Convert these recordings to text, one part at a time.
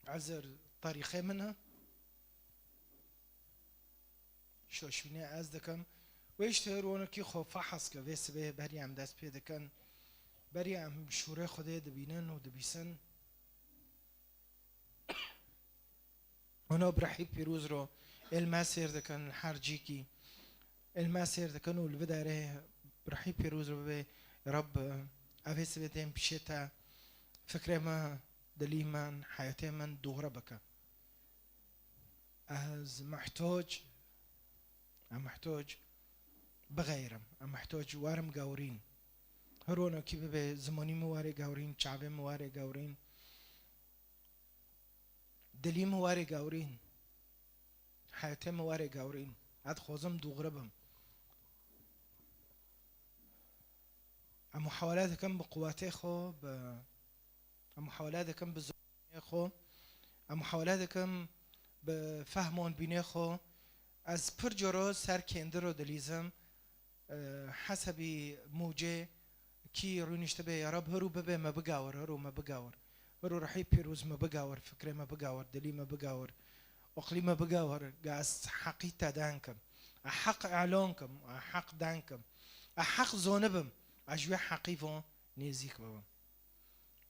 عذر طريقه منها شوشبینه از دکم ویشتر اونو کی خو فحص که ویس به بری هم دست پیدا کن بری هم شوره خوده دبینن و دبیسن اونا برحی پیروز رو المسیر دکن حرجی کی المسیر دکن و الوداره برحی پیروز رو به رب اویس بدیم پیشتا فکر ما دلی من حیاتی من دوره بکن از محتاج بغيرم محتاج وارم قاورين هرونا كي ببي زماني مواري قاورين شعبي مواري قاورين دلي مواري قاورين حياتي مواري قاورين عاد خوزم دوغربم محاولات كم بقواتي خو محاولات كم بزماني خو محاولات كم بفهمون بيني خو از پر جرا سر کنده رو دلیزم حسبی موجه کی رو نشته به یارب هرو ببه ما بگاور هرو ما بگاور هرو رحی پیروز ما بگاور فکر ما بگاور دلی ما بگاور اقلی ما بگاور گاز حقیقت دانکم حق اعلانکم حق دانکم حق زونبم اجوی حقیقو نزیک بابم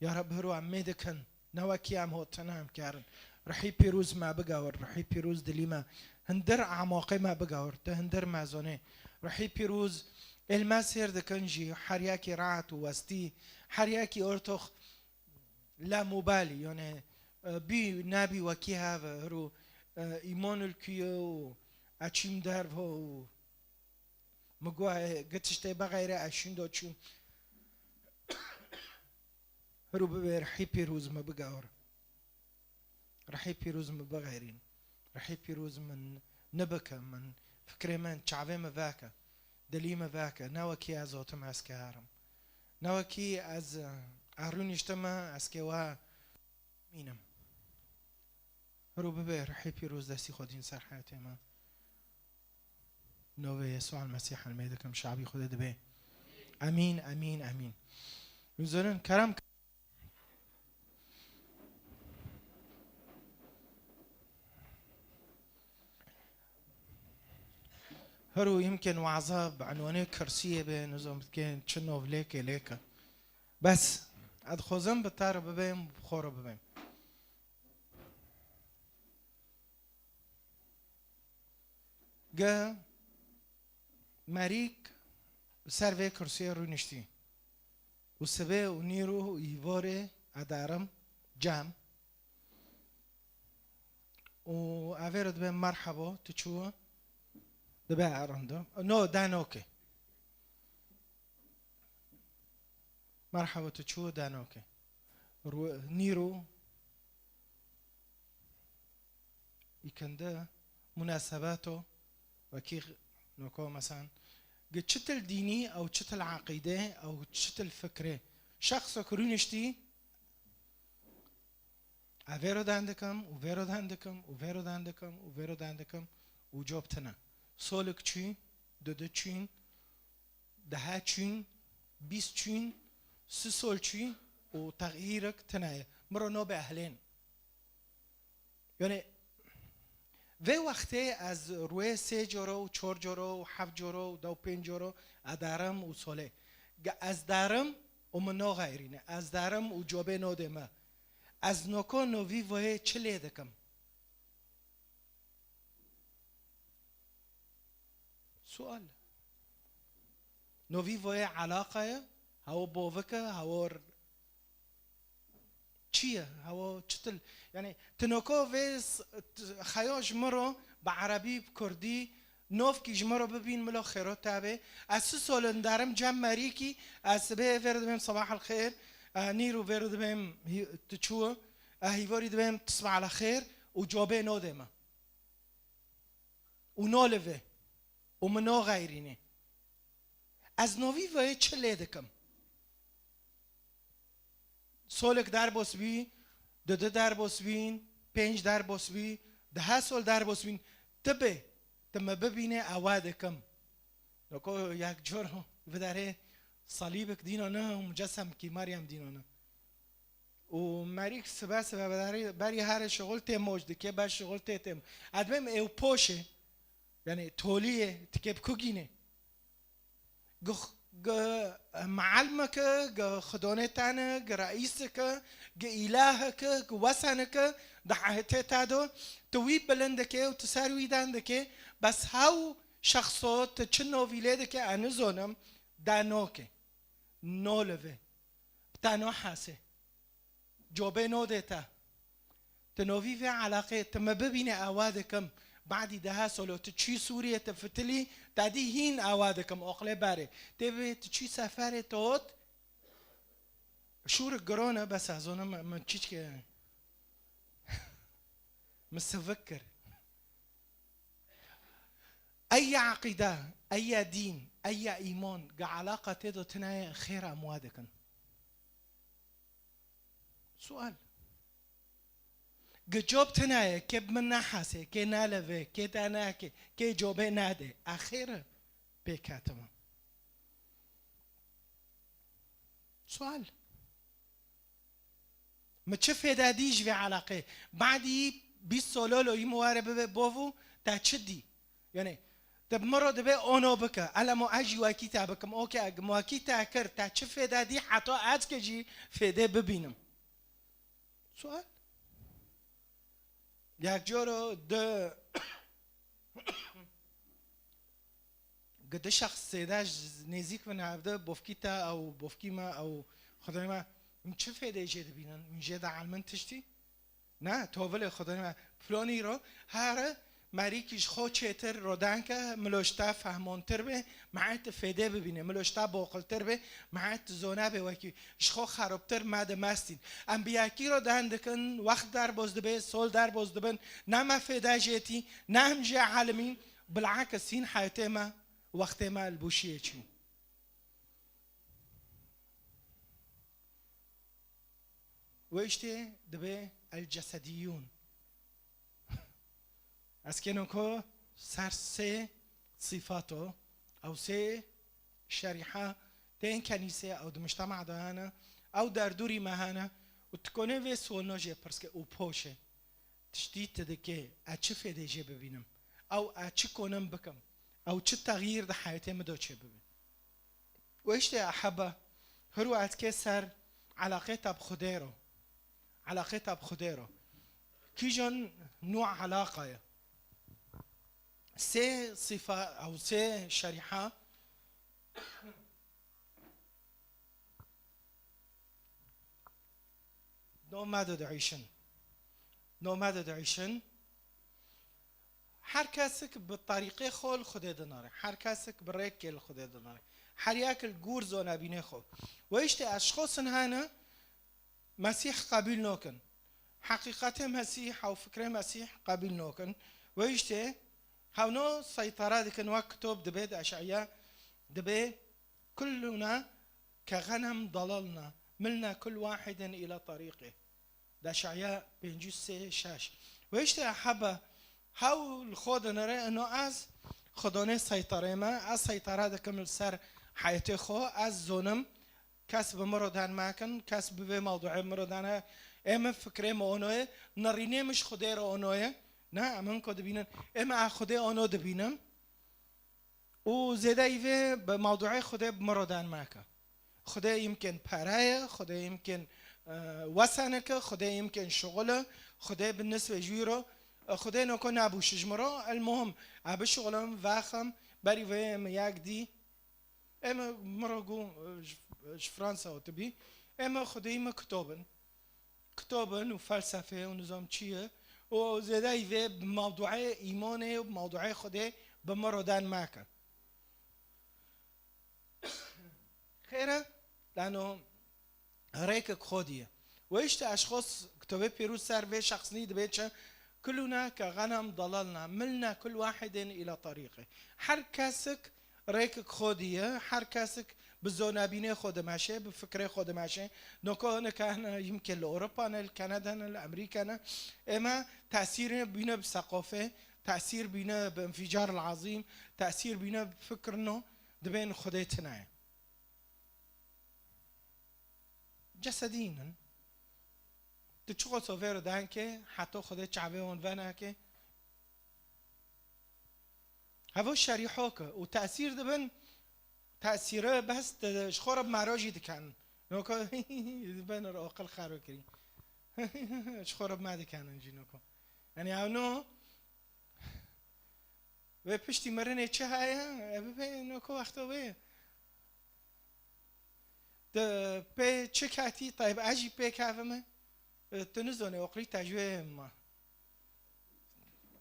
یا رب هرو عمید کن نواکی هم هوتنا هم کارن رحی پیروز ما بگاور رحی پیروز دلی ما هندر اعماقی ما بگاور ده هندر مازونه رحی پیروز المسير دكنجي حرياكي رعت ووستي حرياكي ارتخ لا مبالي يعني بي نبي وكي هذا هرو ايمان الكيو اچيم درب هو مگوه گتشته بغیره اشین دو چون هرو ببه رحی پیروز ما بگاور رحی پیروز ما بغیرین رحی پیروز من نبکه من فکر من شعبه ما ذاكه دليم ذاك نوكي از اوتم اسكارم نوكي از ارون اجتماع اسكوا مينم رو ببه رحي بيروز دستي خودين سر حياتي ما نوبه يسوع المسيح الميدكم شعبي خود دبه امين امين امين نزولن كرم هرو يمكن وعظة بعنوانه كرسية بنظام كان تشنوف ليك بس اد خوزم بتار ببهم بخورو ببهم جا ماريك سر كرسية رو نشتي وسبه ونيرو يواري ادارم جام و افيرد بهم مرحبا تشوه دبه عرنده نو دانوكي مرحبا تشوه دانوكي نيرو يكنده مناسباته وكي نوكو مثلا قد شتل ديني او شتل عقيدة او شتل فكرة شخص كرونشتي افيرو داندكم وفيرو داندكم وفيرو داندكم وفيرو داندكم وجوبتنا سولك چين دو چين ده چين 20 چين 3 سال چين و تغييرك تنايا مرة نوبة أهلين يعني في وقتی از روی 3 جورو و 4 جورو و 7 جورو و 5 جورو ادارم و ساله از دارم و منو غیرینه از دارم و جوابه نوده ما از نوکو نوی وی چلی دکم سؤال نوی وی علاقه هوا بوفكه هوا چیه هوا چتل يعني تنوكو فيس خياج مرو بعربي بكردي نوف كي جمرو ببين ملو خيرات تابع اسسو لندارم جم مريكي اسبه فرد بهم صباح الخير نيرو فرد بهم تشوا هيفوري بهم تصبح على خير وجوابه نودما ونولفه ومنو غيرينه از نوی وای چه دکم سولک در بسوی دو در بسوین 5 در بسوی 10 سال در بسوین تبه تم ببینه اوادکم نکو یک جور وداره صلیبک دینو نه مجسم کی مریم دینو نه وماريك سبا باري هار شغل تي موجد كي با شغل تي تم ادمم او بوشه يعني توليه تكيب كوجينه معلمك خدونتانك رئيسك إلهك وسنك دحهتادو توي بلندك وتساروي داندك بس هاو شخصوت تشنو فيلادك انزونم دانوك نولفه تانو حاسه جوبه نو ديتا تنوفي في علاقه تم ببينه اوادكم بعد ده سولو تشي سوريا تفتلي تادي هين اوادكم اقله باري تبي تشي سفر توت شور الجرونا بس اظن ما تشيش مستفكر اي عقيده اي دين اي ايمان علاقه تدو تناي خير اموادكم سؤال جواب تناي كيف من نحاسه كي نالفه كي تناكي كي جوابه ناده اخيرا بكاتما سؤال ما تشوف هذا ديج في علاقه بعدي بيسولولو يموارب بوفو تاتشدي يعني تبمرو دبي اونو بك على مو اجي وكتابكم اوكي مو كتاكر تشوف هذا دي حتى اتكجي في ده ببينم سؤال یک جورو ده قد شخص سيداج نزيك من عبده بوفكيتا او بوفكيما او خدای ما چه فایده جد بینن میجد علمن تشتی نه توول خدای ما فلانی رو هر مریکیش خو چتر رودانکه ملوشتا فهمونتر به معت فایده ببینه ملوشتا باقلتر به معت زونه به وکی شخو خرابتر مد مستین انبیاکی رو دهندکن وقت در بزدبه سول در بزدبن نه ما فایده جتی نه هم جه علمین بالعکس این حیاته ما وقت ما البوشیه چی ويشتي دبي الجسديون اسكنوكو سر سه صفاته او سه شريحه تين كنيسه او مجتمع دهانا او در دوری مهانا وتكونه في سونوجه برسكه او پوشه تشتيت دكه اچ فديجه ببینم او اچ کنم بكم او چه تغییر ده حياتي مدو چه ببین ويشتي احبه هرو اتكه سر علاقتها بخديرو علاقتها بخديرو كيجون نوع علاقة سي صفة أو سي شريحة نومادو دعيشن هر کسک بالطريقة خول خده دناره هر کسک بريك خده دناره هر یک الجور زونا بینه خو و اشته اشخاص هانا مسيح قبيل نوكن حقيقة مسيح أو فكرة مسيح قبيل نوكن ويشتي هاونو سيطرة دكن وكتب دبي أشعياء دبي كلنا كغنم ضللنا ملنا كل واحد إلى طريقه ده أشعياء بنجوس شاش ويشتي أحبه هاو الخود نرى إنه از خدانه سيطرة ما از سيطرة دكم السر حياتي خو از زونم كسب مرودان ماكن كسب بموضوع مرودانه اما فكره مونوه نرینه مش خدای را اونوه نه امن کد بینن اما خدای اونو دبینم و زیده ایوه به موضوع خدای مرودان ماکه خدای يمكن پرایه خدای يمكن وسنك خدای يمكن شغله خدای بالنسبه جيرو خدای نکو نبوش جمرا المهم اب شغلم واخم بری و یک دی اما مرگو فرانسا و تبی اما خدای ما كتابن وفلسفه ونظام چیه و زیده ایوه بموضوع ایمانه و بموضوع خدا بمرودان ماکن خیره لانه ريك خوديه ويشت اشخاص كتبه بيروز سر في شخص نيد بيتش كلنا كغنم ضللنا ملنا كل واحد الى طريقه هر كاسك ريك خوديه هر كاسك بالزونابينه خود ماشي بفكره خود ماشي نكون كان يمكن لاوروبا لكندا لامريكا اما تاثير بينا بثقافه تاثير بينا بانفجار العظيم تاثير بينا بفكرنا دبين خديتنا جسديا تشوق سوفر دانكه حتى خود چعبه ونفنا که هوا شريحوك وتأثير دبن تأثيره بس شخورب مراجي دكان نوكو دبن أقل خارو كري شخورب ما دكان نجي نوكو يعني أونو وبشتي مرنة شهايا ببي نوكو وقتو بي ده بي شكاتي طيب أجي بي كافمه تنزوني أقلي تجوي ما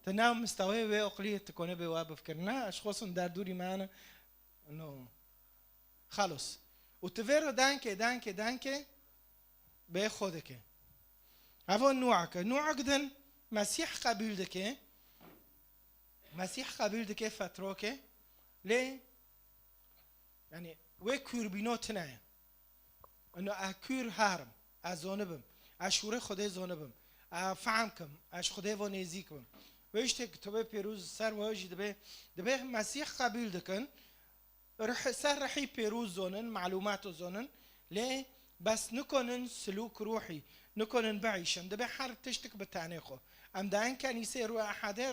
تنام مستوى وأقلي تكونه بواب فكرنا أشخاص در دوری معنا إنه خلاص وتفيرو دانكه به خودك هذا نوعك دن مسيح قبول دكه مسيح قبول دكه فتروكه ليه يعني وكور بيناتنا إنه أكور هارم أزونبم أشوره خدا زونبم أفهمكم أش خدا ونزيكم ويش تكتبه بيروز سر واجي دبه مسيح قبول دكن رح سر رحي بيروز زونن معلومات زونن ليه بس نكونن سلوك روحي نكونن بعيشن دبه حر تشتك بتعنيقه أم دان كنيسة روح أحده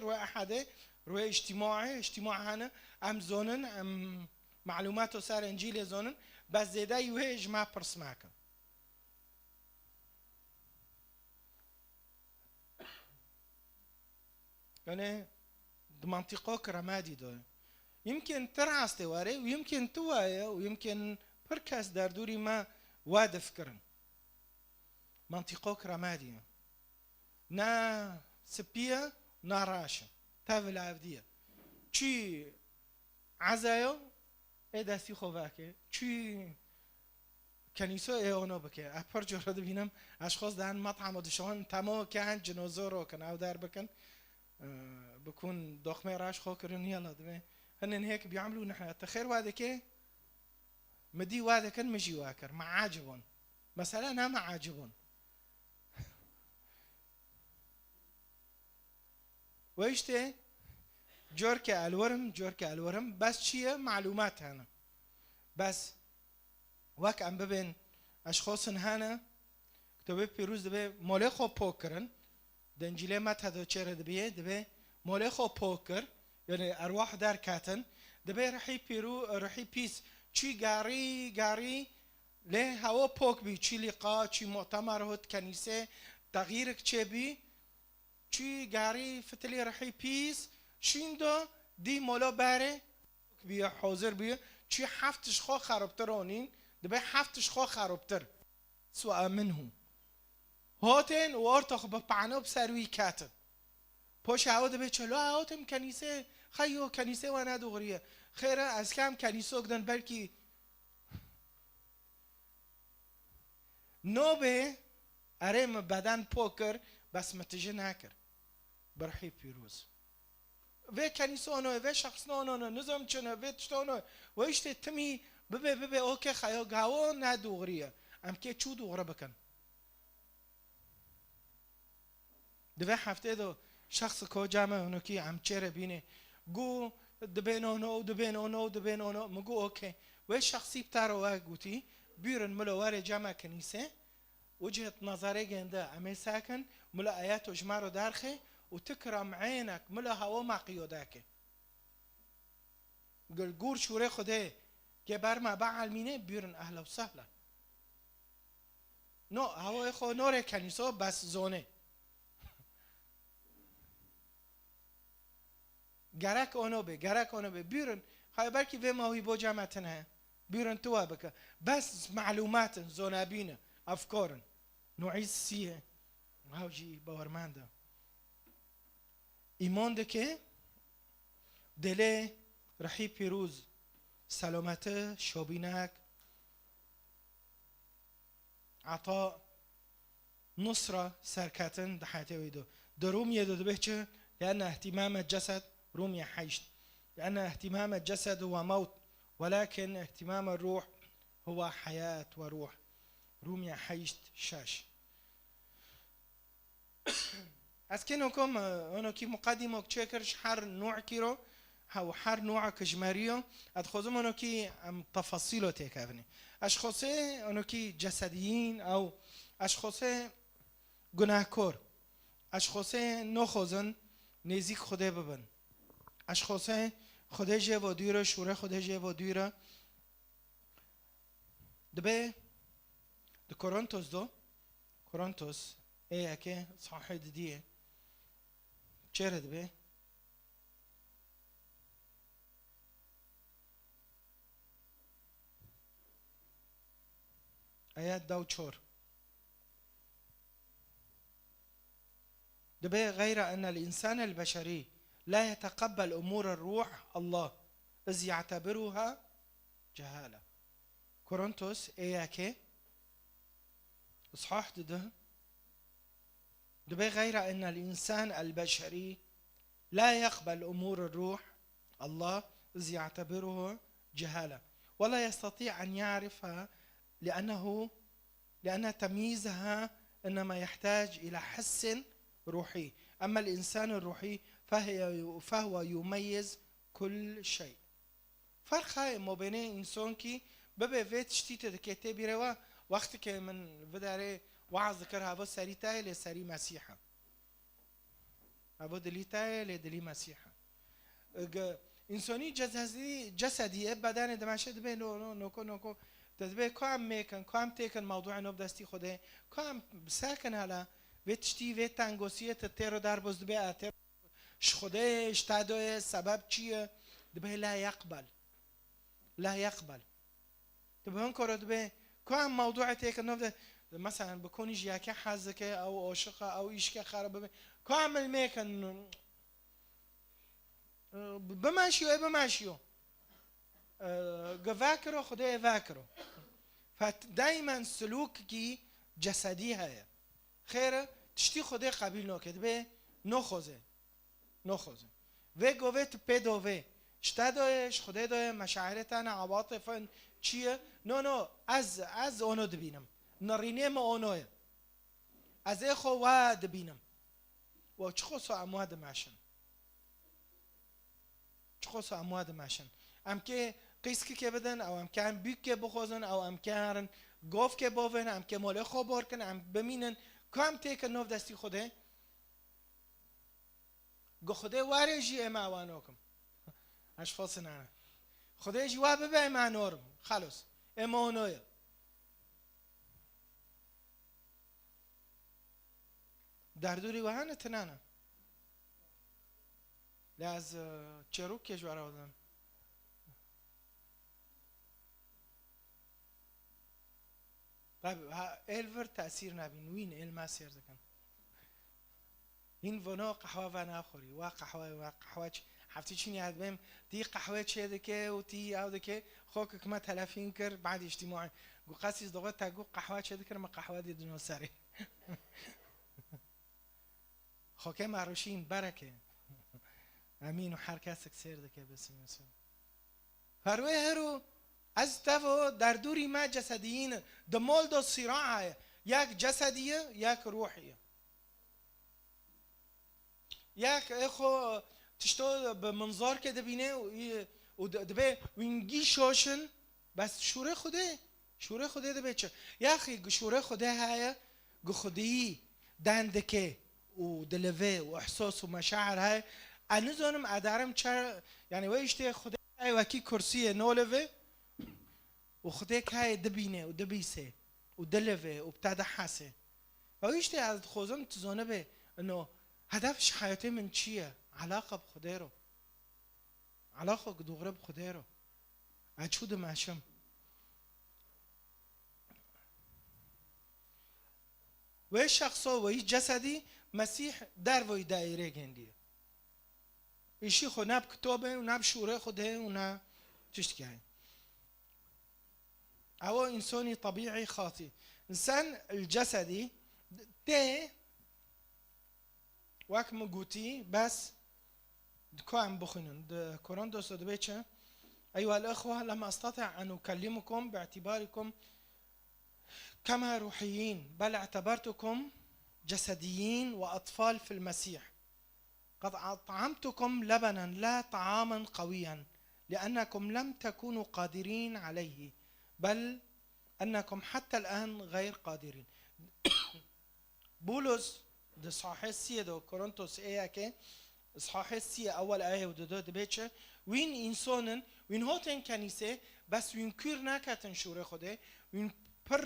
روح اجتماع هنا أم زونن أم معلومات سر إنجيل زونن بس زيدا يوهج ما برسماكم يعني منطقة كرامادي ده يمكن ترعس تواري ويمكن توايا ويمكن بركاس داردوري ما واد فكرن منطقة كرامادي نا سبيا نا راشا تافل عبدية چي عزايو ايدا سي خوفاكي چي كنيسة ايونو بكي اپر جرد بينم اشخاص دهن مطعم و دشان تمام که هن جنوزورو کن او در بکن بكون دخمه راش خوكرن يلا دمي هن هيك بيعملوا نحن تخير واده كي مدي واده كان مجي واكر مع عاجبون مثلا انا مع عاجبون ويشتي جوركي الورم بس شيء معلومات هنا بس واك عم ببين اشخاص هنا كتبه بيروز دبي مولخو بوكرن دنجيله ما تهدو چره دبي مولخو بوكر يعني ارواح دار كاتن دبي رحي بيس چي غاري له هوا بوك بي چي لقاء چي مؤتمر هوت كنيسه تغييرك چه بي چي غاري فتلي رحي بيس شيندو دي مولا باره بي حاضر بي چي هفتش خو خرابترونين دبي هفتش خو خرابتر سواء منهم هاتن وارتاخ بپعنو بسروی کاتن پاش هاو دبی چلو هاتم کنیسه خیو کنیسه و ندوغریه خیره از کم کنیسه اگدن بلکی نوبه ارم بدن پوکر بس متجه نکر برحی پیروز و کنیسه آنوه و شخص آنوه نظام چنه و تشتانوه و ایشته تمی ببه اوکه خیو گاو ندوغریه ام که چو دوغره بکن دوه هفته دو شخص کو جامعه اونو کی هم چره بینه گو دبین اونو مگو اوکی و شخصی بتارو گوتی بیرن ملوار جامعه کنیسه وجهة نظري جنده أمي ساكن ملا آيات وجمارو دارخي وتكرم عينك ملا هوا ما قيوداك قل قور شوري خده كبار ما بعل مينه بيرن أهلا وسهلا نو هوا إخو نور كنيسو بس زونه گرک اونو به بیرن خواهی بلکی به ماهی با جمعتنه بیرن تو بکه بس معلومات زونابینه افکارن نوعی سیه هاوجی باورمنده ایمان ده که دله رحی پیروز سلامت شابینک عطا نصرة سركاتن ده حياتي ويدو ده رومية ده بيحكي لأن اهتمام الجسد رومية حيشت لأن اهتمام الجسد هو موت ولكن اهتمام الروح هو حياة وروح رومية حيشت شاش أسكنكم أنا كي مقدمة تشكرش حر نوع كيرو أو حر نوع كجماريو أتخذهم أنا كي تفاصيله تكافني أشخاصي أنا كي جسديين أو أشخاصي گناهکار، اشخاص نخوزن نزیک خدا ببن، اشخاص خدا جه و دویره شوره خدا جه و دویره دبه د کورنثوس دو کورنثوس ايه که صحيح دیه چرا دبه آيات داو چور دبي غير أن الإنسان البشري لا يتقبل أمور الروح الله إذ يعتبرها جهالة. كورنثوس إياكي إصحاح ده دبي غير أن الإنسان البشري لا يقبل أمور الروح الله إذ يعتبره جهالة ولا يستطيع أن يعرفها لأن تمييزها إنما يحتاج إلى حس روحي. أما الإنسان الروحي فهو يميز كل شيء. فرق ما بين إنسان كي ببه فيت شتيت دكتة بيروا وقت که من بداره وعظ ذكر هوا سري تاي لسري مسيحة هوا دلي تاي لدلي مسيحة إنساني جسدي بدن دمشق دبه نوكو دبه كام ميكن كام تيكن موضوع نوب دستي خوده كام ساكن هلا ویتشتی ویت تنگوسیه تتر در باز دبی اتر شخوده اشتادوه سبب چیه دبی لا يقبل دبی هن کار دبی که هم موضوع تیک نفته مثلا بکنیش یکی حزکه او عاشقه او ایشکه خرابه که عمل میکن بماشیو گواکرو خدا واکرو فدائما سلوکی جسدی هست خیره تشتی خدا قبیل نکرد به نخوزه و گوت پدوه اشتادایش خدا دای مشاعرتان عواطفن چیه نه از اونو دبینم نرینه ما اونوه از خو و دبینم و چه خو امواد ماشن ام که قیسکی که بدن او ام که هم بیک که بخوزن او ام که هرن گفت که باون ام که مال خو بارکن ام بمینن کام تیک نوف دستی خوده گو خوده واره جی اماوانوکم اشخاص نه خوده جی وابه به امانورم خلاص امانویه در دوری وهانه تنانه لاز چروک کشور آدم طيب الفر تأثير نبين وين ما سير ذكر این ونا قهوه و نخوری و قهوه هفته چی نیاد بهم دی قهوه چه دکه و تی او دکه خوک که ما تلفین کر بعد اجتماع گو قصیز دوغه تا گو قهوه چه دکر ما قهوه دی دنو سری خوک مروشین برکه امین و هر کس سر دکه بسیم فروه هرو از تو در دوری ما جسدیین دمال دو صراع یک جسدیه یک روحیه یک اخو تشتو بمنظار که دبینه و دبه وینگی شوشن بس شوره خوده دبه چه یاخی شوره خوده های گو خودی دندکه و دلوه و احساس و مشاعر های انوزانم ادارم چه یعنی ویشته خوده های وکی کرسیه نولوه و خوده که های دبینه و دبیسه و دلوه و بتاده حسه و ویشته از خوزم تزانه به انو هدفش حياتي من چیه؟ علاقه بخدا رو علاقه دوغره بخدا رو اچود ماشم و شخصا و جسدی مسیح در وی دایره گندیه ایشی خو نب کتابه و نب شوره خوده و نه چشت که او انسانی طبیعی خاطی انسان الجسدي ده وكم قوتي بس كوام بخنن كورنثوس دبيتش أيها الأخوة لم أستطع أن أكلمكم باعتباركم كما روحيين بل اعتبرتكم جسديين وأطفال في المسيح قد أطعمتكم لبنا لا طعاما قويا لأنكم لم تكونوا قادرين عليه بل أنكم حتى الآن غير قادرين بولس ده صحيح السية دو كورنثوس ايه كي صحيح السية اول ايه ودو دبيتش وين انسانن وين هوتن كنيسه بس وين كور ناكتن شوره خوده وين پر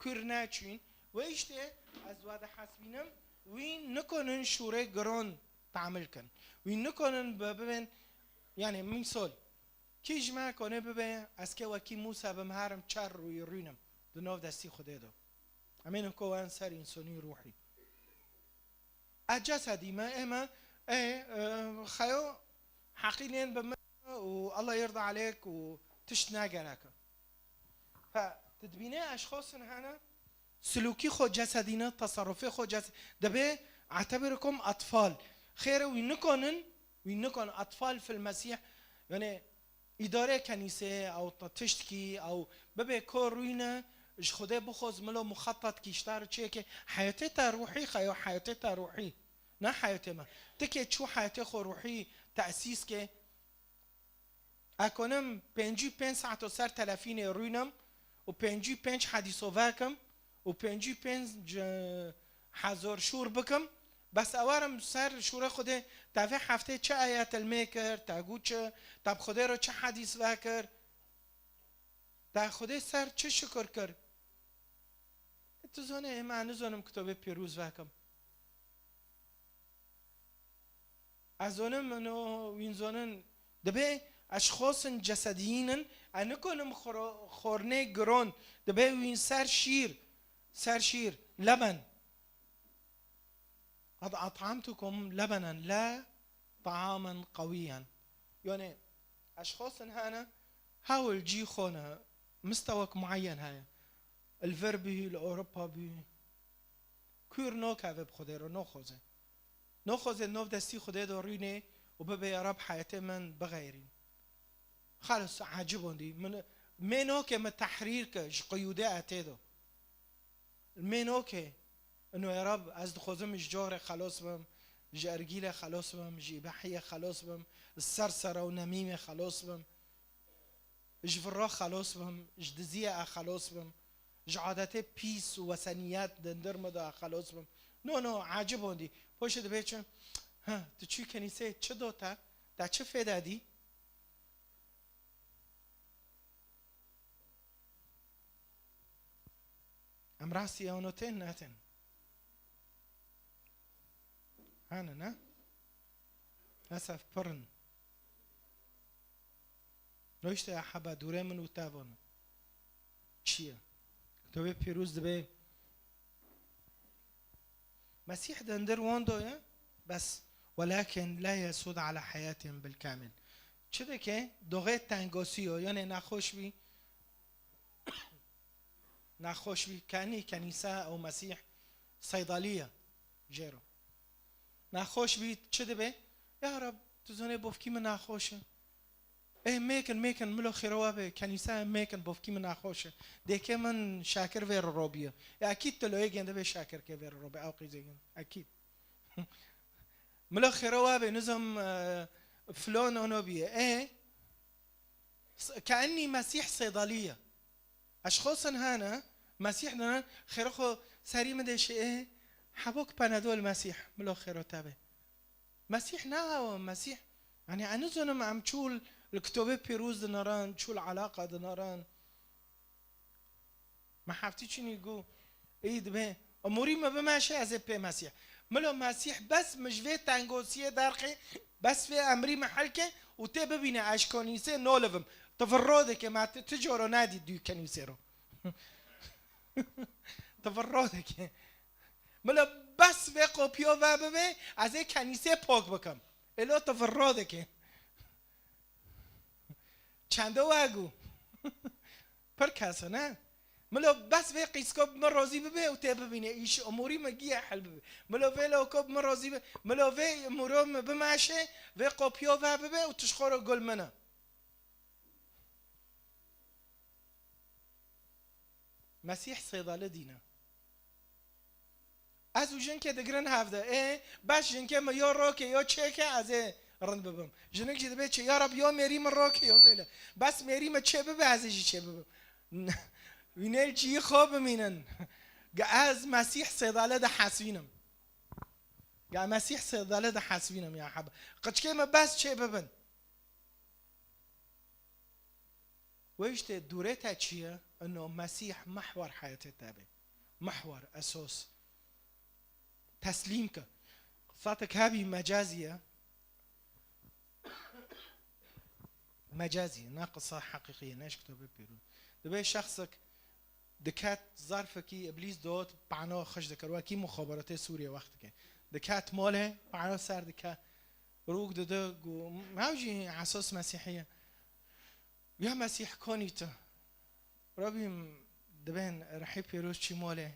كور ناچين ويشته از وعده حسبينم وين نكونن شوره گران تعمل كن وين نكونن ببين يعني مثال کیش ما کنه ببین از که وکی موسی بمهارم چار روی رینم دنو دستی خوده دو امین کو انصار انسانی روحی اجسادی ما اما خيو حقيقين بما والله يرضى عليك وتشتنا جراك فتدبيني اشخاص هنا سلوكي خو جسدينا تصرفي خو جسد دبي اعتبركم اطفال خير وينكون اطفال في المسيح يعني اداره کنیسه او تشتکی او ببه کار روینه اش خوده بخوز ملو مخطط کیشتر چیه که حیاته تا روحی خیو حیاته تا روحی نه حیاته ما تکه چو حیاته خو روحی تأسیس که اکنم 55 ساعت و سر تلفین روینم و 55 حدیث و وکم و 55 هزار شور بکم بس اوارم سر شوره خوده تافه هفته چه آیت المیکر تاگو چه تاب خوده رو چه حدیث وکر تا خوده سر چه شکر کر تو زانه معنی زانم کتاب پیروز وکم از زانم منو وین زانن دبه اشخاص جسدیین انکنم خورنه گران دبه وین سر شیر لبن قد أطعمتكم لبنا لا طعاما قويا يعني أشخاص هنا حاول جي خونا مستواك معين هاي الفربي الأوروبا بي كور نوكا بخده رو نوخوزه نوف دستي خده دوريني وببا يا رب حياتي من بغيرين خالص عجبون دي من مينوكي من تحرير كش قيودة أتيدو المينوكي انه يا رب از خوزم جار خلاص بم جرگیل خلاص بم جیبحی خلاص بم السرسره و نمیم خلاص بم جفرا خلاص بم جدزیه خلاص بم جعادت پیس و وثنیت دندر مدا خلاص بم نو عجبون دی پشت بیچم ها تو چی کنیسه چه دوتا تا چه فایده دی ام راستی اونوتن نتن هانا نه للأسف برن نوشته أحبا دوره من وتابون چیه کتاب پیروز دبه مسيح دندر واندوه بس ولكن لا يسود على حياتهم بالكامل چه که دوغه تنگاسیو یعنی نخوش بی کنی کنیسه او مسیح صیدلیه جیرو نخوش بید چه دبه یا رب تو زنه بفکی من نخوشه میکن ملو خیروابه کنیسه میکن بفکی من نخوشه دیگه من شاکر ویر روبیه اکید تلوی گنده به شاکر که ویر روبه او قیزه گنده اکید ملو خیروابه نظام فلان اونو بیه كأني مسيح صيدلية أشخاص هنا مسيح دنا خيرخو سري مدش حبوك بنادول مسيح ملو خيرو تابه مسيح نا مسيح يعني أنا زنم عم تشول الكتابة بيروز دناران تشول علاقة دناران ما حفتي شنو يقول دبه أموري ما بماشي از بي مسيح ملو مسيح بس مجفي تانغوسية دارقي بس في أمري محلكة وتبى بينا أشكونيسة نولفم تفرودك ما تجورو نادي ديو كنيسيرو تفرودك ملو بس في قوبيو واببه از کنیسه پاک بکم الو تفرودك چنده واگو پر کسا نه ملو بس في قيسكوب مرازي ببه و تبى بينا ايش اموري مجيه حل ببه ملو في لو كوب مرازي ببه ملو في امورهم بماشه في قوبيو واببه و تشخورو قل منه مسيح صيدله دينا از وجن که دگرن هفته باش جن که ما یا راکه یا چکه از رند ببم جنک جده به چه یا رب یا میری من راکه یا بله بس میری ما چه ببه ازش چه ببم وینل چی خواب مینن از مسیح صیداله ده حسوینم قا مسيح صيدلة ده حاسبينهم يا حبا قد كيما بس شيء ببن ويشت دورتها شيء انه مسيح محور حياة التابع محور اساس تسليمك صاتك هذه مجازية ناقصة حقيقية ناش كتب بيرو دبي شخصك دكات ظرفكي ابليس دوت بعناه خش ذكر وكي مخابرات سوريا وقتك دكات ماله بعناه سر دكات روق ددق وماوجي عساس مسيحية يا مسيح كونيتا ربي دبين رحيب بيروز شي ماله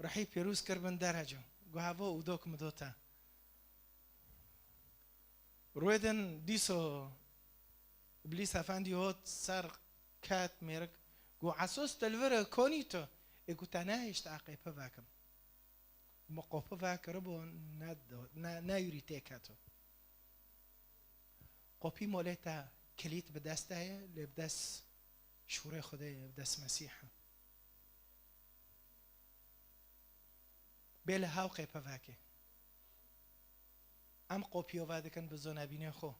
رحيب بيروز كربن درجة وهذا ودوك مدوتا رويدن ديسو ابليس افندي هوت سر كات ميرك جو عسوس تلفر كونيتو اكو تنايش تعقيب فاكم مقوف فاكر بو نا يري تيكاتو قوبي مولتا كليت بدسته لبدس شوري خدای بدس مسيحه بله هاو قيبه فاكي ام قوبيو وادكن بزونه بينه خو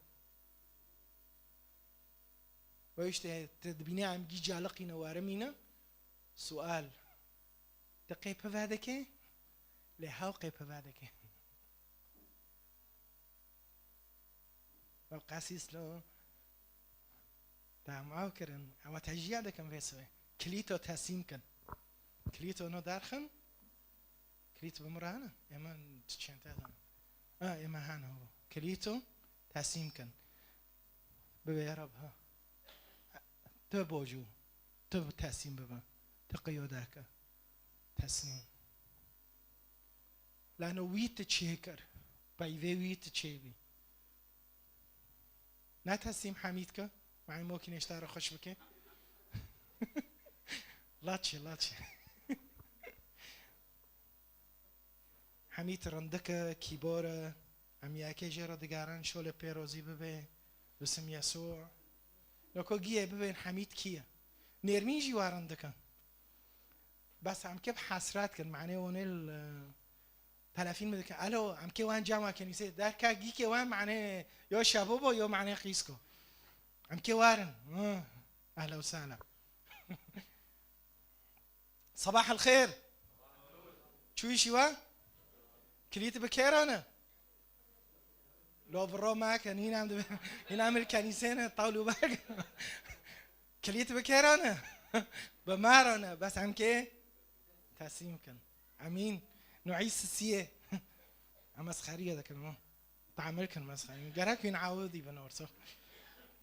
ويش تدبيني عم جي جالقينا وارمينا سؤال تقيبه فادكي لهاو قيبه فادكي والقاسيس لو تام عوكرن او تجياده كان فيسوي كليتو تاسيم كان كليتو نو دارخن كليتو بمرانا يما تشنتا يما هانا هو كليتو تاسيم كان ببا يا رب ها تبوجو تب تاسيم ببا تقيوداك تسليم لانه ويت تشيكر بايفي ويت تشيبي نا تسليم حميدك معي ممكن يشتغل خوش بك لاتشي حميد رندك كيبورة عم ياكي جرى دقاران شولة بيروزي ببي باسم يسوع لوكو جيه ببين حميد كيا نيرمين جي وارندك بس عم كيف حسرات كان معناه ونيل تلافين مدك الو عم كي وان جامعة كنيسة دار كا جيكي وان معناه يو شابوبو يو معناه قيسكو عم كي وارن اهلا وسهلا صباح الخير شو شوا كليت بكير انا لو برو معك هنا عم هنا عامل كنيسة طاولوا باك كليت بكير انا بمار انا بس عم كي تاسيم كان امين نعيس السيه مسخريه ذاك المو تعمل كان مسخريه جراك وين عاودي بنور صح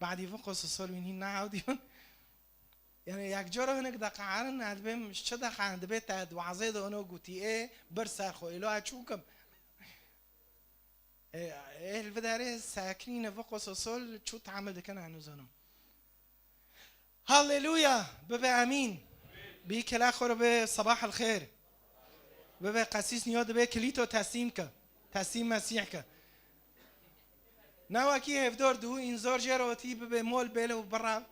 بعد يفقس الصول وين هنا عاودي يعني ياك جرو هناك دقا عارن ادبم شدق عند بيت اد وعزيد انو قوتي ايه برسخو الو اشوكم ايه الفداري ساكنين فقس الصول شو تعمل كان عنو زنم هاليلويا بابا امين بيك الاخر بصباح الخير بابا قسيس نيود بي كليتو تسليمك تسليم مسيحك نواكي هفدور دو انزور جروتي بابا مول بيلو برا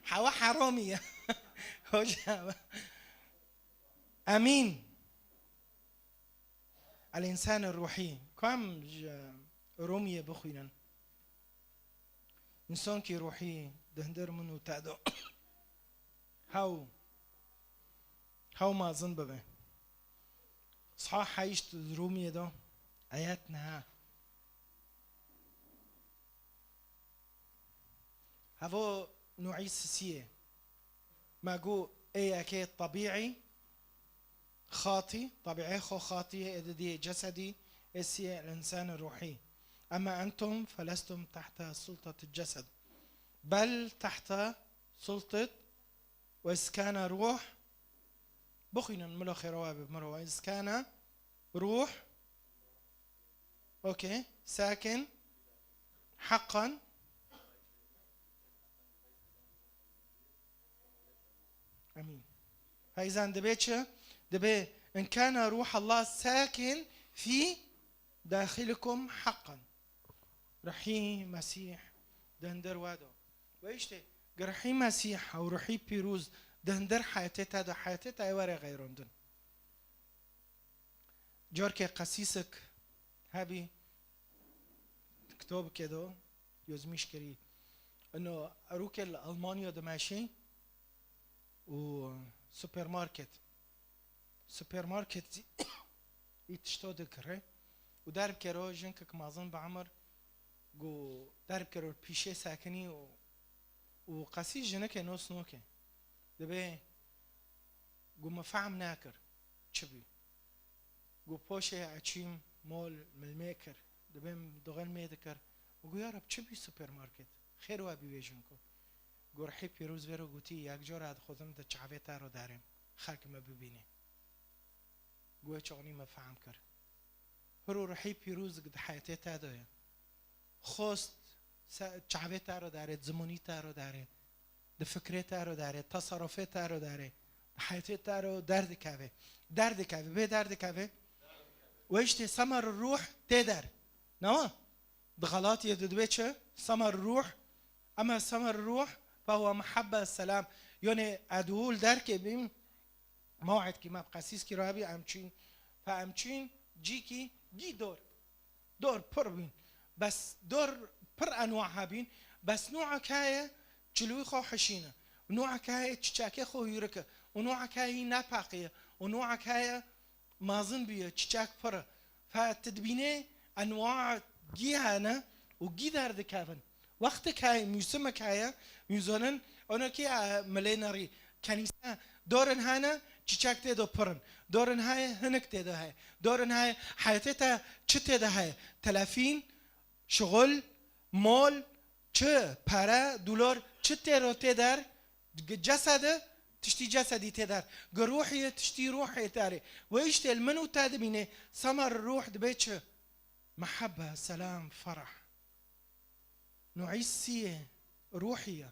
حوا حرامية امين الانسان الروحي كم رومية بخوينا انسان كي روحي دهندر منو تعدو هاو ما ظن بابا صحاح حيشت رومية دو آياتنا هذا نوعي سيسية ما جو ايه اكيد طبيعي خاطي طبيعي خو خاطي دي جسدي اسي الانسان الروحي اما انتم فلستم تحت سلطة الجسد بل تحت سلطة واذ كان روح بخينا نملو خيرواب مروه اذ كان روح اوكي ساكن حقا امين فاذا دبي ان كان روح الله ساكن في داخلكم حقا رحيم مسيح دندر وادو ويشتي رحيم مسيح او رحيم بيروز دهندر حياتي تا ده حياتي تا يوري غيروندن جوركي قسيسك هابي كتاب كده يزميش كري انه اروك المانيا دماشي و سوبر ماركت يتشتو دكره ودارب كرو جنكك مازن بعمر جو دارب كرو بيشي ساكني وقسيس جنك نوس نوكي دبي جو مفعم ناكر تشبي جو بوشي عشيم مول ملميكر دبي دغل ميدكر وگو يا رب تشبي سوبر ماركت خير وابي بيجنكو گو رحي بيروز ويرو گوتي یک جور هاد خودم ده چعوه تا رو دارم خلق ما ببينه گو چغني مفعم كر هرو رحي بيروز قد حياتي تا دويا خوست چعوه تا رو داره زمونی تا رو داره ده فکره تا رو داره تصرفه تا رو داره حياتي تا رو درد كاوه به درد كاوه ويشتي ثمر الروح تدر نوا بغلط يدبيتش ثمر الروح اما ثمر الروح فهو محبه السلام يعني ادول درك بيم موعد كي ما بقسيس كي رابي امچين جيكي جي دور بربين بس دور بر انواع هابين بس نوعك هاي جلوي خو حشينه ونوعك هاي تشاكي خو يركه ونوعك هاي ناپاقيه ونوعك هاي مازن بيه تشاك بر فتدبينه انواع جيهانا وجي درد كافن وقتك هاي موسمك هاي ميزونن انا كي ملينري كنيسه دورن هانا تشاك تدو برن دورن هاي هنك تدو هاي دورن هاي حياتها تشتدو هاي 30 شغل مول چه para دولار چه ترو تدر جسده تشتي جسدي تدر روحي تشتي روحي تاري ويشتي المنو تادبينه ثمر الروح دبيتش محبة سلام فرح نوعيش سيه روحية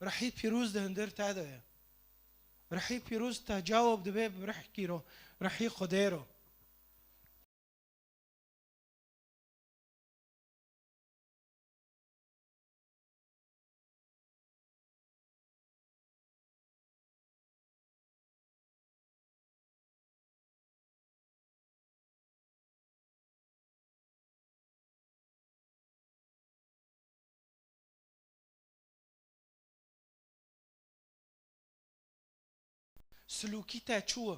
رحي بيروز ده هندر تادويا رحي بيروز تجاوب دبيب رح كيرو رحي خديرو سلوكيتها شو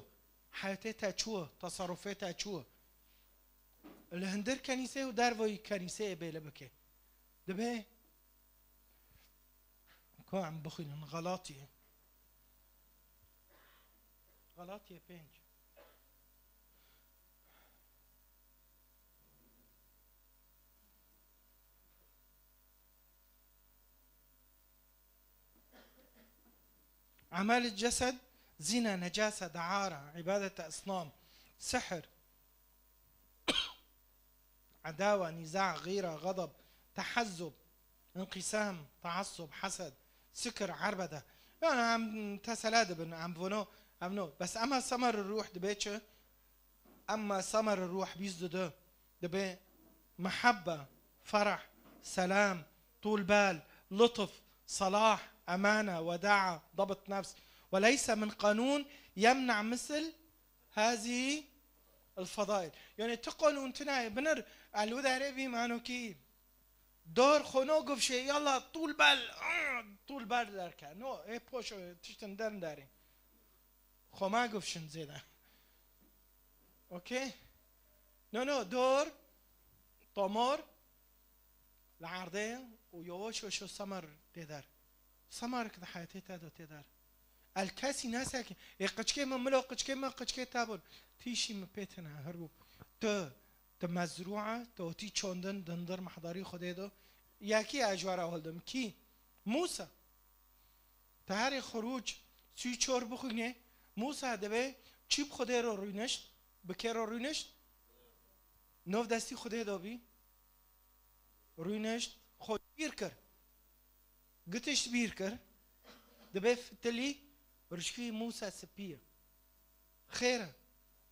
حياتها شو تصرفاتها شو الهندر كنيسة ودارفوي كنيسة بيلبكي دبي كو عم بخيل غلطي بينج أعمال الجسد زنا نجاسة دعارة عبادة أصنام سحر عداوة نزاع غيرة غضب تحزب انقسام تعصب حسد سكر عربدة يعني عم تسلاد عم بونو عم بس أما ثمر الروح دبيتش أما ثمر الروح بيزدو دبي محبة فرح سلام طول بال لطف صلاح أمانة وداعة ضبط نفس وليس من قانون يمنع مثل هذه الفضائل يعني تقولون تناي بنر الوذا ربي مانو كي دور خنوقف شيء يلا طول بال دركا نو اي بوشو تشتن درن داري خو ما قفشن زيدا اوكي نو دور طمور العرضية ويوش وشو سمر تدار سمر كده حياتي تادو تدار الكاسي ناسك قچكي مملو قچكي تابون تيشي مبيتنا هربو مزروعه توتي چوندن دندر محضاري خده دو ياكي اجوارا هولدم كي موسى تهاري خروج سوي چور بخونه موسى دبه چيب خده رو روينشت بكي رو روينشت نوف دستي خده دو بي روينشت خود بير كر قتشت بير كر دبه فتلي رشكي موسى سبيه خيره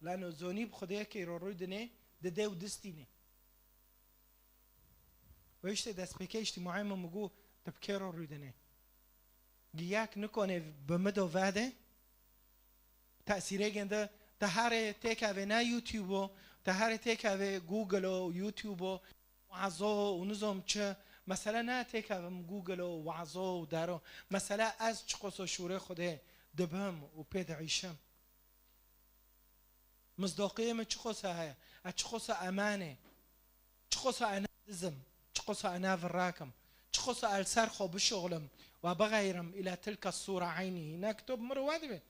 لانه زوني بخده كي رو رويدنه ده ودستينه ويشت دست بكي اجتماعي ممجو تبكيرو رويدنه گیاک نکنه بمدو وعده تأثیره گنده تهاره تکاوه نه یوتیوبو تهاره تکاوه گوگل و یوتیوب و وعظو و نظام چه مثلا نه تکاوه گوگل و وعظو و دارو مثلا از چقصو شوره خوده دبهم و پید عیشم مصداقیه من چقصه های چقصه امانه چقصه انا دزم چقصه انا فراكم چقصه السر خو بشغلم وبغيرم الى تلك الصورة عيني نكتب مرواد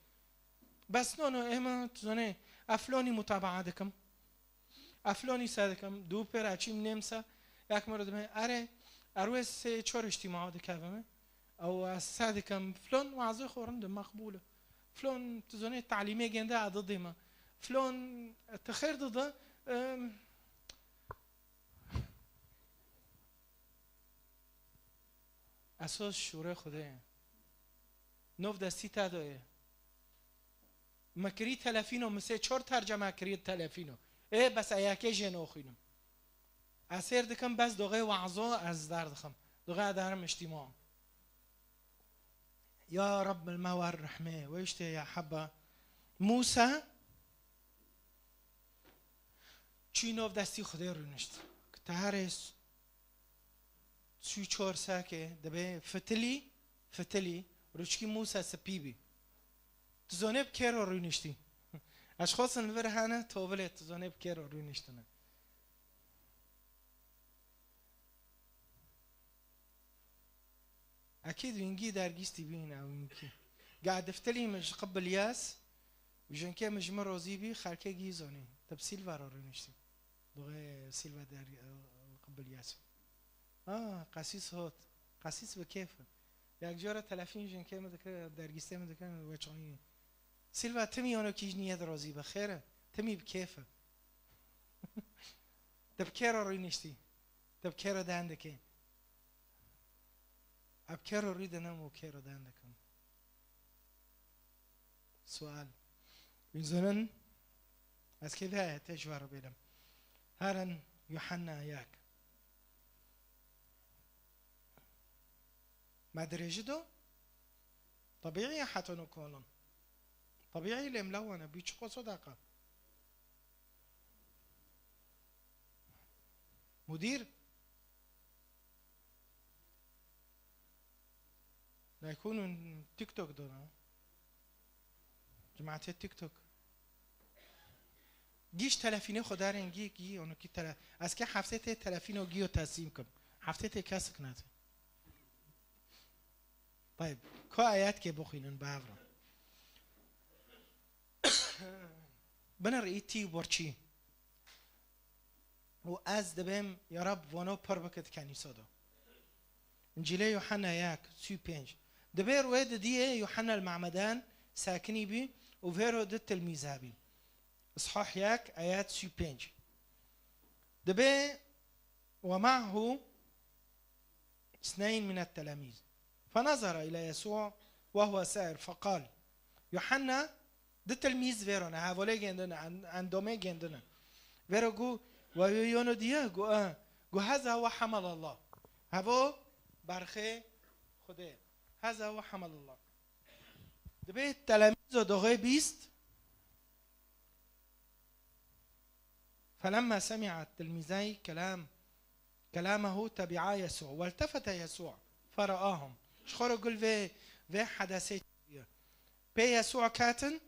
بس نو اما تزونه افلوني متابعتكم افلوني سادكم دو پراچیم نمسا یک مرد من اره اروه سه چهار اجتماعات کردم او سادكم فلان وعظه خورند مقبوله فلان تزونه تعلیمی گنده عدد ما فلان تخير ضده اساس شوره خوده نوف دستی تدایه مکری تلفینو مثل چهار ترجمه کری تلفینو بس ایاکه جنو خینم اثر دکم بس دوغه وعظا از در دخم دوغه درم اجتماع يا رب الماء الرحمه ويشتي يا حبه موسى چی نوف دستی خوده رو نشت که تهرس سی چهار ساکه دبه فتلی روچکی موسى سپیبی تزونه بکر رو نشتی اشخاص نور هنه توبله تزونه بکر رو نشتنه اكيد وينجي درجيستي بين او يمكن قاعد افتلي مش قبل ياس وجن كي مش مره زيبي خالكي جيزوني طب سيلفا رو نشتي دوغه سيلفا در قبل ياس قسيس هات قسيس بكيف یک جاره تلفین جن که مدکه درگیسته مدکه وچانی سیلوا تمی آنو کیش نیت رازی بخیره تمی بکیفه تب کرا روی نشتی تب کرا دنده که اب کرا روی دنم و کرا دنده کن سوال بینزنن از که ده تجوار بیدم هرن یوحنا یک مدرجة دو طبيعي حتى نكونن طبيعي اللي ملونة بيتشقو صداقة مدير لا يكونوا تيك توك دول جماعة التيك توك گیش تلفینه خدا رنگی گی اونو کی از که هفته تلفینو گیو تقسیم کن هفته کس کنات طيب كو آيات كي بخينن بافرا بنا رئيتي ورچي و از دبم يا رب وانو پر بكت كنيسة دو انجيل يوحنا ياك سي بينج دبير ويد دي يوحنا المعمدان ساكني بي وفيرو د التلميذابي اصحاح ياك آيات سي بينج دبي ومعه 2 من التلاميذ فنظر إلى يسوع وهو سائر فقال يوحنا ده تلميذ فيرونا هاولي جندنا عندما جندنا فيرو جو ويونو ديا جو هذا هو حمل الله هبو برخي خده هذا هو حمل الله دبي التلاميذ دغه بيست فلما سمع التلميذي كلامه تبعا يسوع والتفت يسوع فرآهم شخور قل في حدثي بي يسوع كاتن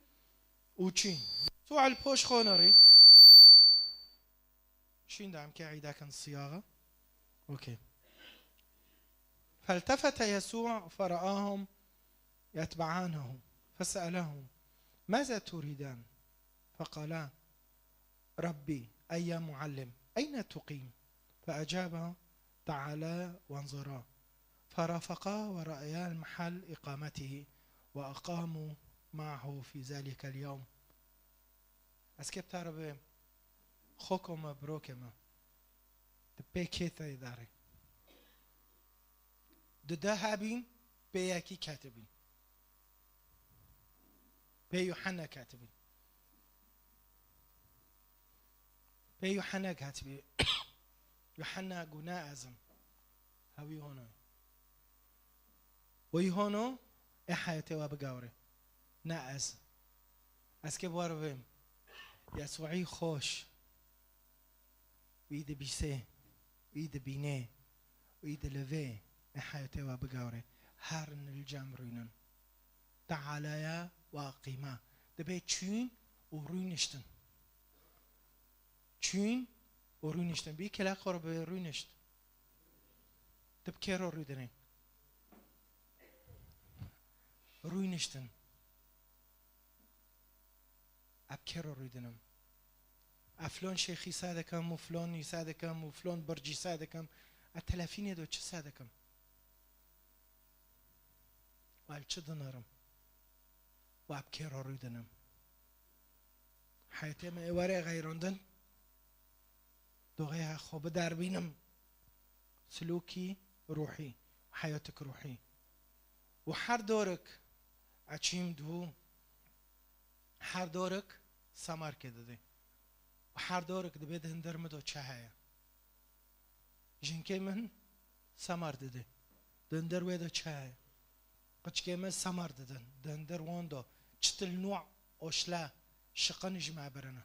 وچين يسوع البوش خونري شين دعم كعيدا كان الصياغة اوكي فالتفت يسوع فرآهم يتبعانه فسألهم ماذا تريدان فقالا ربي أي معلم أين تقيم فأجاب تعالى وانظرا فرافقا ورأيا المحل إقامته وأقاموا معه في ذلك اليوم اسكيب تعرف خوكم بروكما تبيكيتا يداري دهابين بياكي كاتبين بي يوحنا كاتبين بي يوحنا كاتبين يوحنا قناع أزم هاوي هونو ويهونو ای حیاتی و بگاوره نه از که بوارو بیم یسوعی خوش ويد بيسه ويد بينه ويد لفه حياته وبقاوره هارن الجامرينن تعالى وقيمة دبي تشين وروينشتن تشين وروينشتن بي كلا قرب روينشت تبكيرو ريدني روينشتن ابكيرو ريدنم افلون شيخي سادكم وفلون يسادكم وفلون برجي سادكم التلافين دو تش سادكم والشدنرم وابكيرو ريدنم حياتي ما وري غيرندن دوغيها خوب داربينم سلوكي روحي وحياتك روحي وحر دورك اچيم دو حر دورك سمار كده دي وحر دورك دبيد هندر مدو چهايا جنكي من سمار دده دندر ويدو چهايا قچكي من سمار ددن دندر واندو چتل نوع اوشلا شقن جمع برنا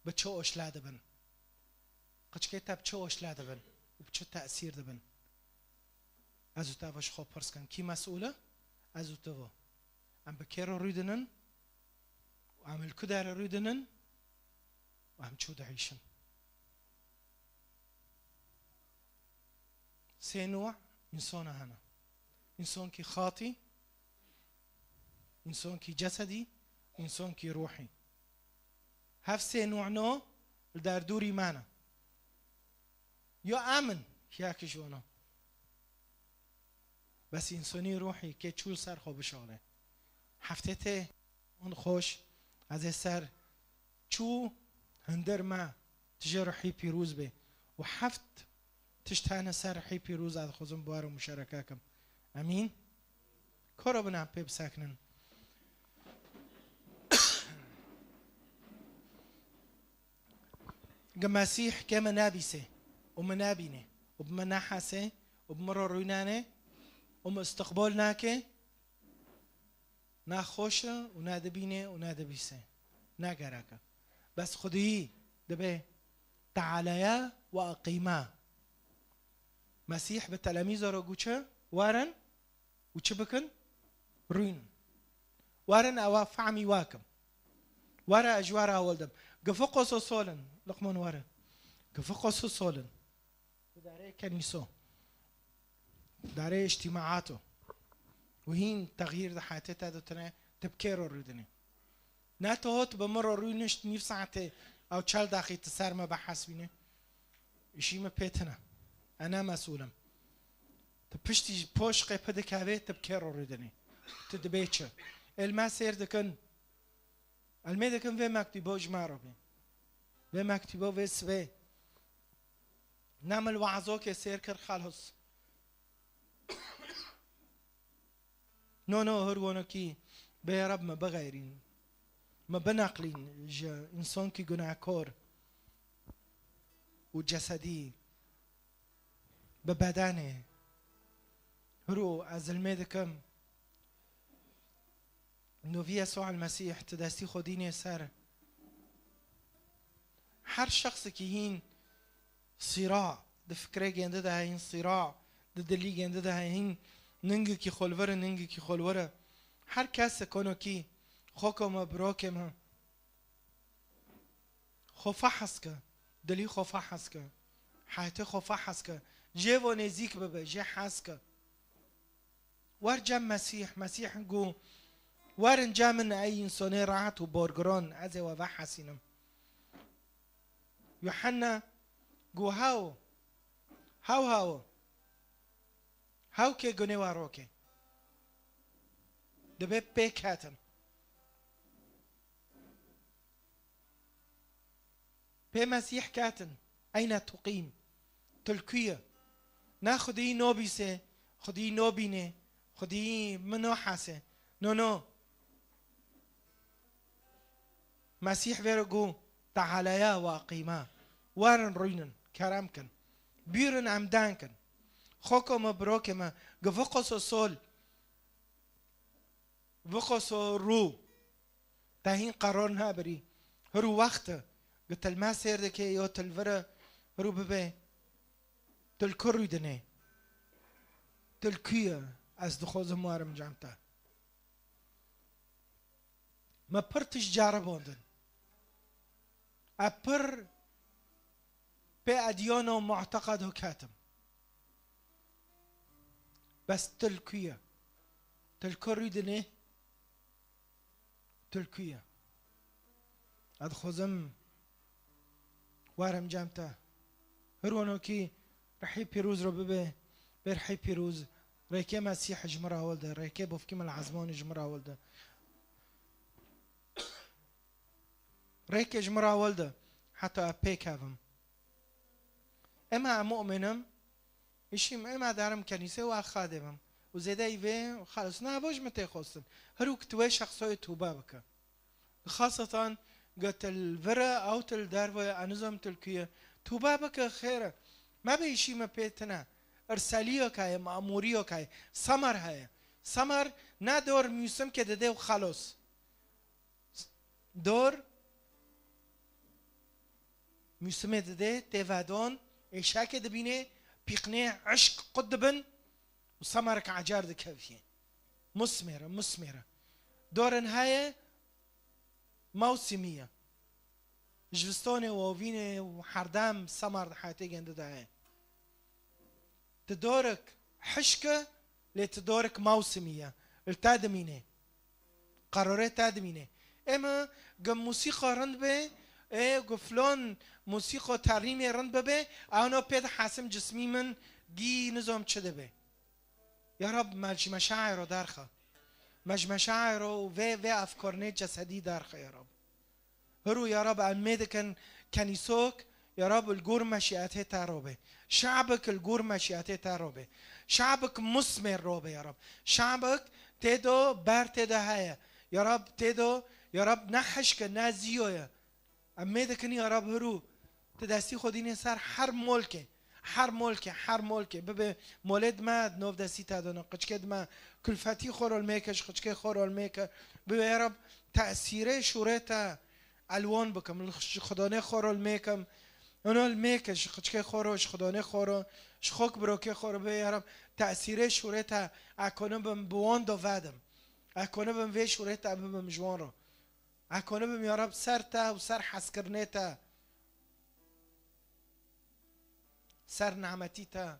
بچو اوشلا دبن قچكي تاب چو اوشلا دبن وبچو تأثير دبن ازو تابش خوب پرس کن کی مسئوله؟ ازو تابا ام بكيرو ريدنن وعم الكدار ريدنن وهم شو دعيشن سينوع إنسان هنا إنسان كي خاطي إنسان كي جسدي إنسان كي روحي هف سينوع نو الدار دوري معنا يو آمن هياك جونا بس إنساني روحي كي تشول سر خوب شغله هفتته اون خوش از سر چو هندر ما تجرحي بيروز به وحفت تشتانا سرحي بيروز على خزم بوار مشاركاكم امين كربنا بيب ساكنن مسيح كما نابسه ومنابينه وبمناحسه وبمرر رينانه ومستقبلناك ناخوشه ونادبينه ونادبيسه ناقراك بس خديه دبي تعاليا واقيما مسيح بالتلاميذ رجوچه وارن وچبكن روين وارن او فعمي واكم ورا اجوارا ولدم قفقص صولن لقمن ورا قفقص صولن داري كنيسو داري اجتماعاته وهين تغيير حياتها دتنا تبكير الردني ناتوت بمر روينشت نيف ساعته او چال داخل تسار ما بحث بينه اشي ما بيتنا انا مسؤولم تبشتي بوش قيبه كابه تبكير الردني تدبيتش الما سير دكن الميدكن في مكتبه جمارو في مكتبه في سبي نعمل وعظوك سير كر خالص نو هرونكي بيا رب ما بغيرين ما بنقلين انسان كي گناهكار وجسدي ببدانه هرو از الميدكم انه في يسوع المسيح تداسي خديني سر هر شخص كي هين صراع دفكره جنده ده هين صراع ددلي جنده ده هين ننگی کی خلوره ننگی کی خلوره هر کس کنو کی خوکم براکم خوفا حسکه دلی خوفا حسکه حیات خوفا حسکه جه و نزیک ببه جه حسکه ورجم مسیح گو ورنجا من ای انسانه راحت و بارگران از و حسینم یوحنا گو هاو كي گني واروكي دبي بيك هاتن بي مسيح كاتن أين تقيم تلكية ناخدي نوبيسه خدي نوبينه خدي منوحاسه نو مسيح بيرجو تعاليا واقيما وارن روينن كرامكن بيرن عمدانكن خوكم بروكما قفقص الصول بقصو رو تاهين قرارنا بري هرو وقت قلت الما سيردك يو تلفرا هرو ببي تلكرو دني تلكيا از دخوز موارم جامتا ما پرتش جاربوندن أبر بأديان ومعتقد وكاتم بس تلكيا تلكرو دني تلكيا أدخوزم وارم جامتا هرونو كي رحي بيروز رو ببه برحي بيروز ريكي مسيح جمرا ولده ريكي بوفكي من العزمان جمرا ولده ريكي جمرا ولده حتى أبيك هفم اما مؤمنم اشيم اما دارم كنيسة واخادمم وزيدا يفي وخلص نابوش متى خصن هروك توي شخصية توبا بك خاصة قلت الفرا او تلداروا انظم تلكية توبا بك خيره ما بيشي ما بيتنا ارساليو كاي ماموريو كاي سمر هاي سمر نا دور موسم كده ده وخلص دور موسم ده تفادون إيشاك دبينه بيقنع عشق قدبن وسمرك عجار دكافيه مثمرة دور نهاية موسمية جفستوني ووفيني وحردام سمر حياتي جند ده تدورك حشكة لتدورك موسمية التادمينه قرارات تادمينه اما قم موسيقى رندبه ايه قفلون موسيقى ترنيمي رندبه اونو بيد حاسم جسمي من جي نظام چده به يا رب مشاعر دارخه مشاعر و افکارنه جسدی دارخه يا رب هرو يا رب اميدكن كنيسوك يا رب الجور مشيئته تروبه شعبك الجور مشيئته تروبه شعبك مثمر روبه يا رب شعبك تدو بار تدو هيا يا رب تدو يا رب نحش كنازيويا اميدكن يا رب هرو تدستی خودینه سر هر ملکه ببه مولد ما نوف دستی تادونا قچکد ما کلفتی خورال میکش قچکه خورال میکه ببه یا رب تأثیره شورتا الوان بکم خدانه خورال میکم اونو میکش قچکه خوروش خدانه خورو شخوک بروکه خورو ببه یا رب تأثیره شورتا اکنه بم بوان دو ودم اکنه بم وی شورتا بم جوان رو اکنه بم یا رب سر تا و سر حس کرنه تا سر نعمتي تا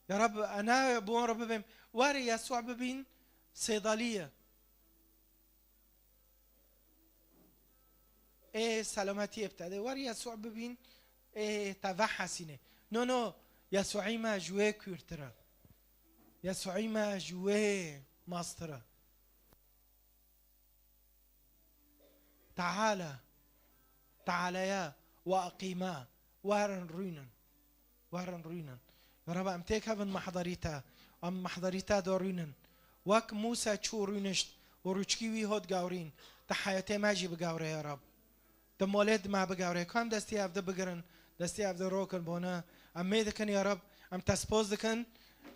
يا رب انا بون رب بهم واري يسوع ببين صيدليه ايه سلامتي ابتدى واري يسوع ببين ايه تفحسينه نو يسوعي ما جوي كورترا يسوعي ما جوي ماسترا تعالى واقيما وارن روينن يا رب امتيك هفن محضريتا دورينن واك موسى چو روينشت وروچكي وي هود گاورين تحياتي ماجي بگاوره يا رب دمولد ما بگاوره كم دستي افده بگرن دستي افده روكن بونا اميدكن يا رب ام تسپوز دكن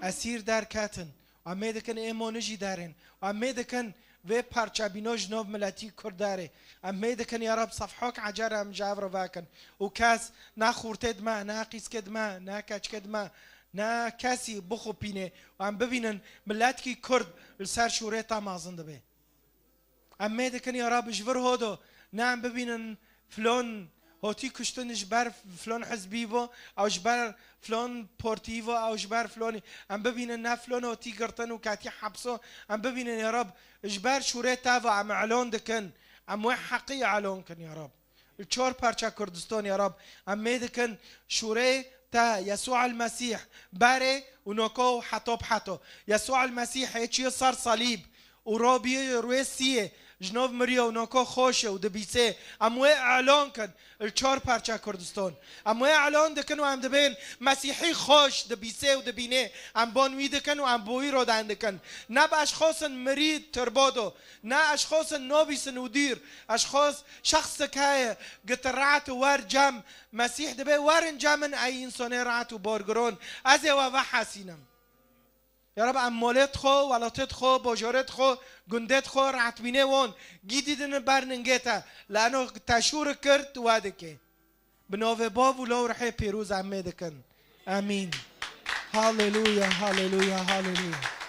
اسير در كاتن اميدكن ايمونجي دارن اميدكن و پرچا بینوش نو ملتی کرداره امیدکن یا رب صفحاک عجر ام جاور واکن و کس نه خورتد ما نه قیس کد ما نه کچ کد ما نه کسی بخو پینه و ام ببینن ملت کی کرد لسر شوره تا مازنده به امیدکن یا رب جبر هودو نه ام ببینن فلان هوتی کشتن جبر فلان حزبیو او جبر فلان پورتیو او جبر فلانی ام ببینن نه فلان هوتی گرتن و کاتی حبسو ام ببینن یا رب جبر شوره تاوا عم علون دكن عم حقيقة علون كن يا رب الشور بارشا كردستان يا رب عم ميدكن شوره تا يسوع المسيح باري ونوكو حطو يسوع المسيح هيك صار صليب وروبي رويسيه جنوب مريا ونوكو خوشه ودبيسه اموي اعلان كن الشور بارشا كردستان اموي اعلان دكن وعم دبين مسيحي خوش دبيسه ودبينه ام بونوي دكن وعم بوي رو دكن نب اشخاص مريض تربودو نا اشخاص نوبيس ودير اشخاص شخص كاي قطرات وار جام مسيح دبي وارن جامن اي انسان رات وبورغرون ازي وبحسينم يا رب عمولت خو ولاتت خو بجارت خو گندت خو رعتبینه وان گیدیدن برننگیتا لانو تشور کرد وادکه بناوه باب و لو رحي بيروز عمي دكن آمين. هاليلويا هاليلويا هاليلويا.